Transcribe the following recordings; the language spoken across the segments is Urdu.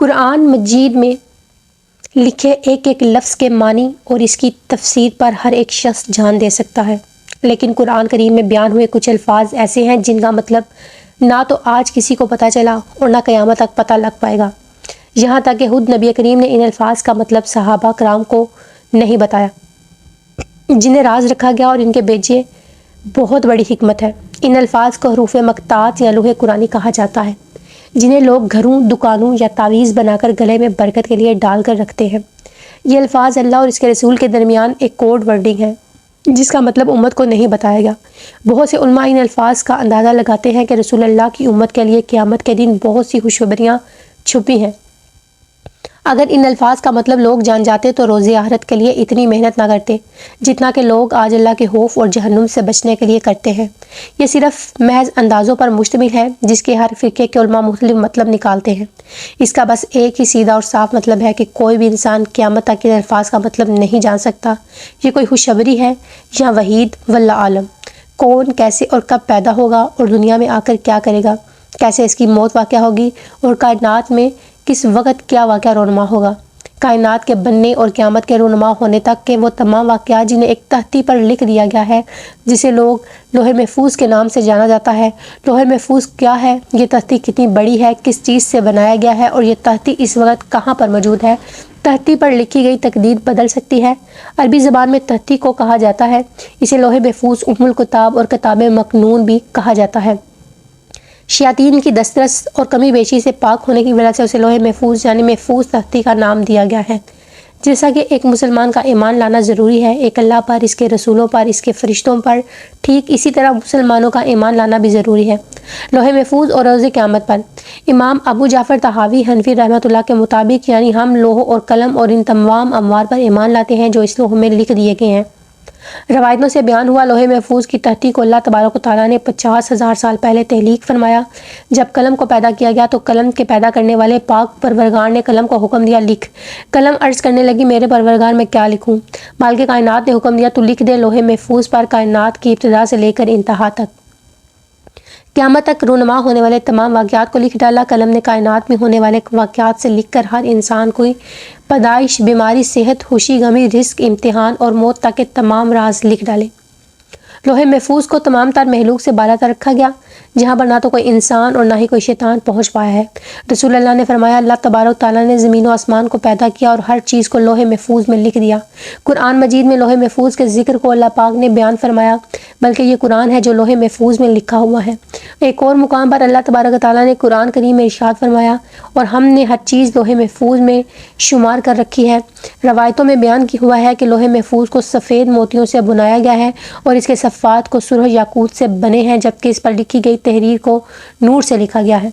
قرآن مجید میں لکھے ایک ایک لفظ کے معنی اور اس کی تفسیر پر ہر ایک شخص جان دے سکتا ہے، لیکن قرآن کریم میں بیان ہوئے کچھ الفاظ ایسے ہیں جن کا مطلب نہ تو آج کسی کو پتہ چلا اور نہ قیامت تک پتہ لگ پائے گا، یہاں تک کہ خود نبی کریم نے ان الفاظ کا مطلب صحابہ کرام کو نہیں بتایا، جنہیں راز رکھا گیا، اور ان کے پیچھے بہت بڑی حکمت ہے۔ ان الفاظ کو حروف مقطوعات یا لوح قرآنی کہا جاتا ہے، جنہیں لوگ گھروں، دکانوں یا تعویذ بنا کر گلے میں برکت کے لیے ڈال کر رکھتے ہیں۔ یہ الفاظ اللہ اور اس کے رسول کے درمیان ایک کوڈ ورڈنگ ہے جس کا مطلب امت کو نہیں بتایا گیا۔ بہت سے علماء ان الفاظ کا اندازہ لگاتے ہیں کہ رسول اللہ کی امت کے لیے قیامت کے دن بہت سی خوشخبریاں چھپی ہیں۔ اگر ان الفاظ کا مطلب لوگ جان جاتے تو روز آخرت کے لیے اتنی محنت نہ کرتے جتنا کہ لوگ آج اللہ کے خوف اور جہنم سے بچنے کے لیے کرتے ہیں۔ یہ صرف محض اندازوں پر مشتمل ہے جس کے ہر فرقے کے علماء مختلف مطلب نکالتے ہیں۔ اس کا بس ایک ہی سیدھا اور صاف مطلب ہے کہ کوئی بھی انسان قیامت تک ان الفاظ کا مطلب نہیں جان سکتا۔ یہ کوئی خوشخبری ہے یا وحید واللہ عالم۔ کون، کیسے اور کب پیدا ہوگا اور دنیا میں آ کر کیا کرے گا، کیسے اس کی موت واقع ہوگی اور کائنات میں کس وقت کیا واقعہ رونما ہوگا، کائنات کے بننے اور قیامت کے رونما ہونے تک کے وہ تمام واقعات جنہیں ایک تختی پر لکھ دیا گیا ہے، جسے لوگ لوح محفوظ کے نام سے جانا جاتا ہے۔ لوح محفوظ کیا ہے، یہ تختی کتنی بڑی ہے، کس چیز سے بنایا گیا ہے اور یہ تختی اس وقت کہاں پر موجود ہے۔ تختی پر لکھی گئی تقدیر بدل سکتی ہے۔ عربی زبان میں تختی کو کہا جاتا ہے، اسے لوح محفوظ، ام الکتاب اور کتاب مکنون بھی کہا جاتا ہے۔ شیاطین کی دسترس اور کمی بیشی سے پاک ہونے کی وجہ سے اسے لوح محفوظ یعنی محفوظ تختی کا نام دیا گیا ہے۔ جیسا کہ ایک مسلمان کا ایمان لانا ضروری ہے ایک اللہ پر، اس کے رسولوں پر، اس کے فرشتوں پر، ٹھیک اسی طرح مسلمانوں کا ایمان لانا بھی ضروری ہے لوح محفوظ اور روز قیامت پر۔ امام ابو جعفر طحاوی حنفی رحمۃ اللہ کے مطابق یعنی ہم لوح اور قلم اور ان تمام اموار پر ایمان لاتے ہیں جو اس لوح میں لکھ دیے گئے ہیں۔ روایتوں سے بیان ہوا لوح محفوظ کی تختی کو اللہ تبارک و تعالیٰ نے 50,000 سال پہلے تخلیق فرمایا۔ جب قلم کو پیدا کیا گیا تو قلم کے پیدا کرنے والے پاک پروردگار نے قلم کو حکم دیا لکھ۔ قلم عرض کرنے لگی میرے پروردگار میں کیا لکھوں؟ مالک کائنات نے حکم دیا تو لکھ دے لوح محفوظ پر کائنات کی ابتدا سے لے کر انتہا تک، قیامت تک رونما ہونے والے تمام واقعات کو لکھ ڈالا۔ قلم نے کائنات میں ہونے والے واقعات سے لکھ کر ہر انسان کو پیدائش، بیماری، صحت، خوشی، غمی، رزق، امتحان اور موت تک کے تمام راز لکھ ڈالے۔ لوح محفوظ کو تمام تر مخلوق سے بالا تر رکھا گیا، جہاں پر نہ تو کوئی انسان اور نہ ہی کوئی شیطان پہنچ پایا ہے۔ رسول اللہ نے فرمایا اللہ تبارک تعالیٰ نے زمین و آسمان کو پیدا کیا اور ہر چیز کو لوح محفوظ میں لکھ دیا۔ قرآن مجید میں لوح محفوظ کے ذکر کو اللہ پاک نے بیان فرمایا، بلکہ یہ قرآن ہے جو لوح محفوظ میں لکھا ہوا ہے۔ ایک اور مقام پر اللہ تبارک تعالیٰ نے قرآن کریم میں ارشاد فرمایا اور ہم نے ہر چیز لوح محفوظ میں شمار کر رکھی ہے۔ روایتوں میں بیان کی ہوا ہے کہ لوح محفوظ کو سفید موتیوں سے بنایا گیا ہے اور اس کے صفحات کو سرخ یاقوت سے بنے ہیں، جبکہ اس پر لکھی گئی تحریر کو نور سے لکھا گیا ہے۔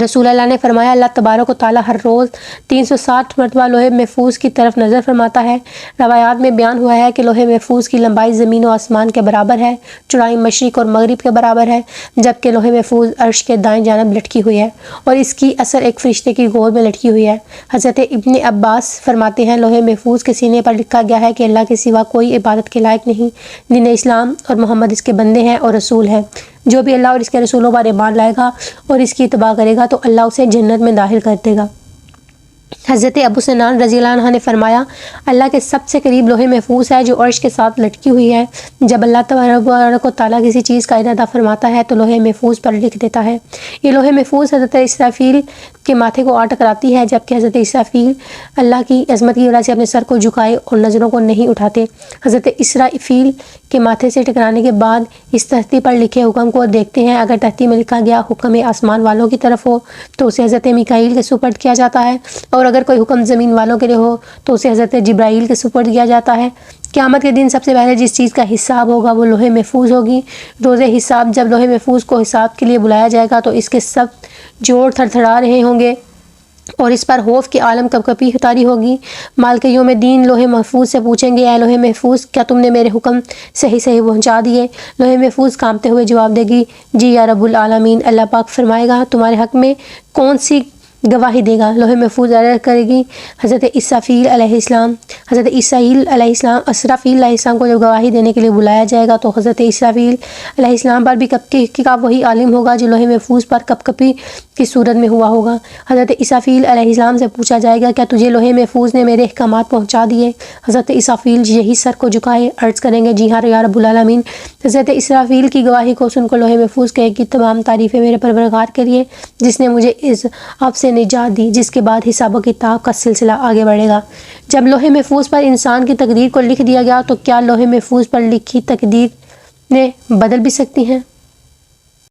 رسول اللہ نے فرمایا اللہ تبارک و تعالیٰ ہر روز 360 مرتبہ لوح محفوظ کی طرف نظر فرماتا ہے۔ روایات میں بیان ہوا ہے کہ لوح محفوظ کی لمبائی زمین و آسمان کے برابر ہے، چوڑائی مشرق اور مغرب کے برابر ہے، جبکہ لوح محفوظ عرش کے دائیں جانب لٹکی ہوئی ہے اور اس کی اثر ایک فرشتے کی گود میں لٹکی ہوئی ہے۔ حضرت ابن عباس فرماتے ہیں لوح محفوظ کے سینے پر لکھا گیا ہے کہ اللہ کے سوا کوئی عبادت کے لائق نہیں، دین اسلام اور محمد اس کے بندے ہیں اور رسول ہیں۔ جو بھی اللہ اور اس کے رسولوں پر ایمان لائے گا اور اس کی اتباع کرے گا تو اللہ اسے جنت میں داخل کر دے گا۔ حضرت ابو سنان رضی اللہ عنہ نے فرمایا اللہ کے سب سے قریب لوح محفوظ ہے جو عرش کے ساتھ لٹکی ہوئی ہے۔ جب اللہ تبارک و تعالیٰ کسی چیز کا ارادہ فرماتا ہے تو لوح محفوظ پر لکھ دیتا ہے۔ یہ لوح محفوظ حضرت اسرافیل کے ماتھے کو آ ٹکراتی ہے، جبکہ حضرت اسرافیل اللہ کی عظمت کی وجہ سے اپنے سر کو جھکائے اور نظروں کو نہیں اٹھاتے۔ حضرت اسرافیل کے ماتھے سے ٹکرانے کے بعد اس تختی پر لکھے حکم کو دیکھتے ہیں، اگر تختی میں لکھا گیا حکم آسمان والوں کی طرف ہو تو اسے حضرت میکائیل کے سپرد کیا جاتا ہے، اور اگر کوئی حکم زمین والوں کے لیے ہو تو اسے حضرت جبرائیل کے سپرد کیا جاتا ہے۔ قیامت کے دن سب سے پہلے جس چیز کا حساب ہوگا وہ لوح محفوظ ہوگی۔ روز حساب جب لوح محفوظ کو حساب کے لیے بلایا جائے گا تو اس کے سب جوڑ تھر تھڑا رہے ہوں گے اور اس پر خوف کی عالم کب کبھی طاری ہوگی۔ مالک یوم الدین لوح محفوظ سے پوچھیں گے اے لوح محفوظ کیا تم نے میرے حکم صحیح پہنچا دیے؟ لوح محفوظ کانپتے ہوئے جواب دے گی جی یا رب العالمین۔ اللہ پاک فرمائے گا تمہارے حق میں کون سی گواہی دے گا۔ لوح محفوظ عرض کرے گی حضرت اسرافیل علیہ السلام اسرافیل علیہ السلام کو جب گواہی دینے کے لیے بلایا جائے گا تو حضرت اسرافیل علیہ السلام پر بھی کپکی کا وہی عالم ہوگا جو لوح محفوظ پر کپ کپی کی صورت میں ہوا ہوگا۔ حضرت اسرافیل علیہ السلام سے پوچھا جائے گا کیا تجھے لوح محفوظ نے میرے احکامات پہنچا دیے؟ حضرت اسرافیل یہی سر کو جھکائے عرض کریں گے جی ہاں یا رب العالمین۔ حضرت اسرافیل کی گواہی کو سن کر لوح محفوظ کہے گی تمام تعریفیں میرے پروردگار کے لیے جس نے مجھے اس عذاب سے نجات دی۔ جس کے بعد حساب و کتاب کا سلسلہ آگے بڑھے گا۔ جب لوح محفوظ پر انسان کی تقدیر کو لکھ دیا گیا تو کیا لوح محفوظ پر لکھی تقدیر نے بدل بھی سکتی ہیں؟